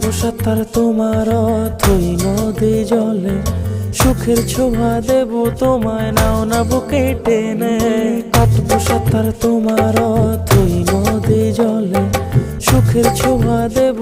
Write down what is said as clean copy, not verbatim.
কাটবো সাঁতার তোমার অথই নদী জলে, সুখের ছোঁয়া দেব তোমায়, নাও না বুকে টেনে। কাটবো সাঁতার তোমার অথই নদী জলে, সুখের ছোঁয়া দেব।